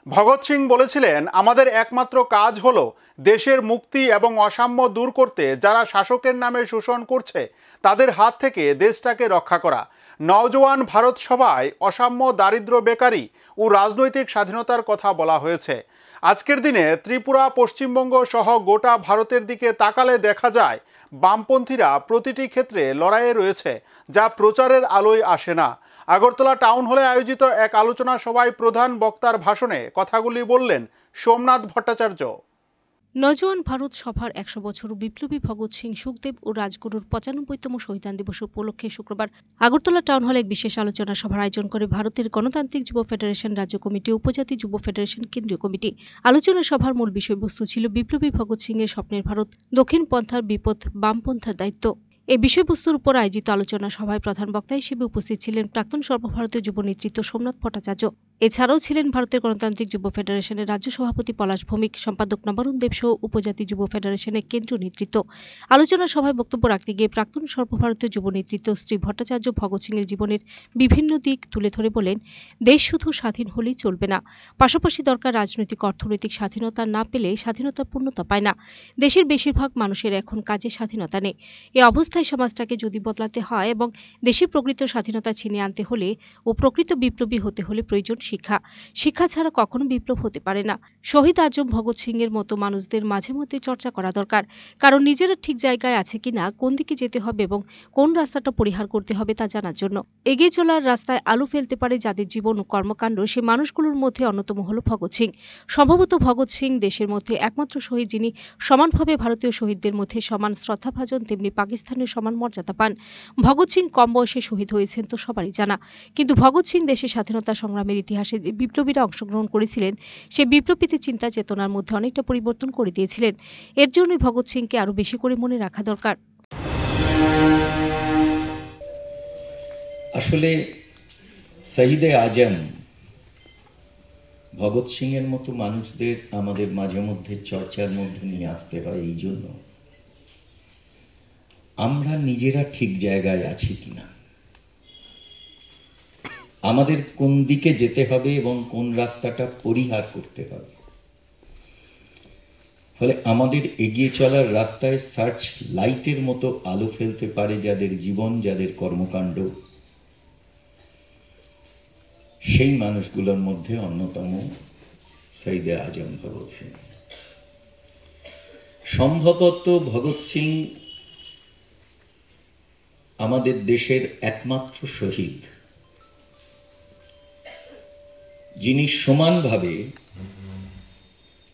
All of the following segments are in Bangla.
ভগৎ সিং বলেছিলেন, আমাদের একমাত্র কাজ হলো দেশের মুক্তি এবং অসাম্য দূর করতে যারা শাসকের নামে শোষণ করছে তাদের হাত থেকে দেশটাকে রক্ষা করা। নওজোয়ান ভারত সভায় অসাম্য, দারিদ্র, বেকারি ও রাজনৈতিক স্বাধীনতার কথা বলা হয়েছে। আজকের দিনে ত্রিপুরা, পশ্চিমবঙ্গ সহ গোটা ভারতের দিকে তাকালে দেখা যায় বামপন্থীরা প্রতিটি ক্ষেত্রে লড়াইয়ে রয়েছে, যা প্রচারের আলোয় আসে না। আগরতলা টাউন হলে আয়োজিত এক আলোচনা সভায় প্রধান বক্তার ভাষণে কথাগুলি বললেন সোমনাথ ভট্টাচার্য। নওজোয়ান ভারত সভার ১০০ বছর বিপ্লবী ভগৎ সিং, সুখদেব ও রাজগুরুর ৯৫তম শহীদান দিবস উপলক্ষে শুক্রবার আগরতলা টাউন হলে এক বিশেষ আলোচনা সভার আয়োজন করে ভারতের গণতান্ত্রিক যুব ফেডারেশন রাজ্য কমিটি, উপজাতি যুব ফেডারেশন কেন্দ্রীয় কমিটি। আলোচনা সভার মূল বিষয়বস্তু ছিল বিপ্লবী ভগৎ সিং এর স্বপ্নের ভারত, দক্ষিণ পন্থার বিপদ, বামপন্থার দায়িত্ব। এই বিষয়বস্তুর উপর আয়োজিত আলোচনা সভায় প্রধান বক্তা হিসেবে উপস্থিত ছিলেন প্রাক্তন সর্বভারতীয় যুব নেতৃত্ব সোমনাথ ভট্টাচার্য। এছাড়াও ছিলেন ভারতের গণতান্ত্রিক যুব ফেডারেশনের রাজ্য সভাপতি পলাশ ভৌমিক, সম্পাদক নবারুণ দেব সহ উপজাতি যুব ফেডারেশনের কেন্দ্রীয় নেতৃত্ব। আলোচনা সভায় বক্তব্য রাখতে গিয়ে প্রাক্তন সর্বভারতীয় যুব নেতৃত্ব শ্রী ভট্টাচার্য ভগৎ সিং এর জীবনের বিভিন্ন দিক তুলে ধরে বলেন, দেশ শুধু স্বাধীন হলেই চলবে না, পাশাপাশি দরকার রাজনৈতিক, অর্থনৈতিক স্বাধীনতা। না পেলে স্বাধীনতার পূর্ণতা পায় না। দেশের বেশিরভাগ মানুষের এখন কাজে স্বাধীনতা নেই। এ অবস্থায় সমাজটাকে যদি বদলাতে হয় এবং দেশের প্রকৃত স্বাধীনতা ছিনিয়ে আনতে হলে ও প্রকৃত বিপ্লবী হতে হলে প্রয়োজন শিক্ষা। শিক্ষা ছাড়া কখনো বিপ্লব হতে পারে না। শহীদ আজম ভগৎ সিং এর মতো মানুষদের মাঝে মধ্যে চর্চা করা দরকার, কারণ নিজেরা ঠিক জায়গায় আছে কিনা, কোন দিকে যেতে হবে এবং কোন রাস্তাটা পরিহার করতে হবে তা জানার জন্য। এগিয়ে চলার রাস্তায় আলো ফেলতে পারে যাদের জীবন ও কর্মকাণ্ড, সে মানুষগুলোর মধ্যে অন্যতম হল ভগৎ সিং। সম্ভবত ভগৎ সিং দেশের মধ্যে একমাত্র শহীদ যিনি সমানভাবে ভারতীয় শহীদদের মধ্যে সমান শ্রদ্ধাভাজন, তেমনি পাকিস্তানের সমান মর্যাদা পান। ভগৎ সিং কম বয়সে শহীদ হয়েছেন তো সবারই জানা, কিন্তু ভগৎ সিং দেশের স্বাধীনতা সংগ্রামের ইতিহাসে যে বিপ্লবীরা অংশগ্রহণ করেছিলেন, সে বিপ্লবীদের চিন্তা চেতনার মধ্যে অনেকটা পরিবর্তন করে দিয়েছিলেন। এর জন্যই ভগৎ সিংকে আরো বেশি করে মনে রাখা দরকার। আসলে শহীদে আজম ভগৎ সিং এর মতো মানুষদের আমাদের মাঝে মধ্যে চর্চার মধ্যে নিয়ে আসতে হয় এই জন্য, আমরা নিজেরা ঠিক জায়গায় আছি কিনা, আমাদের কোন দিকে যেতে হবে এবং কোন রাস্তাটা পরিহার করতে হবে। ফলে আমাদের এগিয়ে চলার রাস্তায় সার্চ লাইটের মতো আলো ফেলতে পারে যাদের জীবন, যাদের কর্মকাণ্ড, সেই মানুষগুলোর মধ্যে অন্যতম শহীদে আজম ভগৎ সিং। সম্ভবত ভগৎ সিং আমাদের দেশের একমাত্র শহীদ যিনি সমানভাবে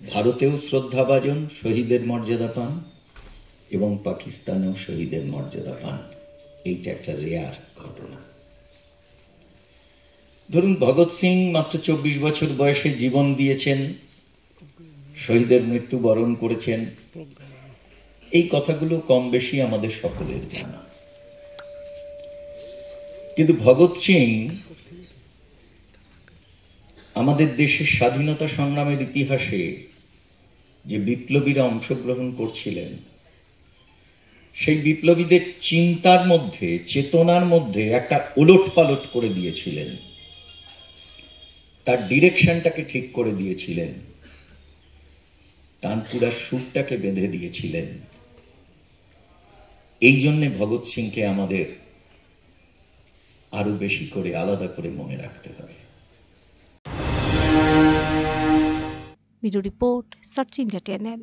ভারতেও শ্রদ্ধাভাজন, শহীদের মর্যাদা পান এবং পাকিস্তানেও শহীদের মর্যাদা পান। এইটা একটা রেয়ার ঘটনা। ধরুন, ভগৎ সিং মাত্র ২৪ বছর বয়সে জীবন দিয়েছেন, শহীদের মৃত্যু বরণ করেছেন, এই কথাগুলো কম বেশি আমাদের সকলের জানা। কিন্তু ভগৎ সিং আমাদের দেশের স্বাধীনতা সংগ্রামের ইতিহাসে যে বিপ্লবীরা অংশগ্রহণ করছিলেন, সেই বিপ্লবীদের চিন্তার মধ্যে, চেতনার মধ্যে একটা ওলটপালট করে দিয়েছিলেন, তার ডিরেকশনটাকে ঠিক করে দিয়েছিলেন, তানপুরার সুরটাকে বেঁধে দিয়েছিলেন। এই জন্যে ভগৎ সিংকে আমাদের আরো বেশি করে, আলাদা করে মনে রাখতে হবে। Bureau report, search India channel.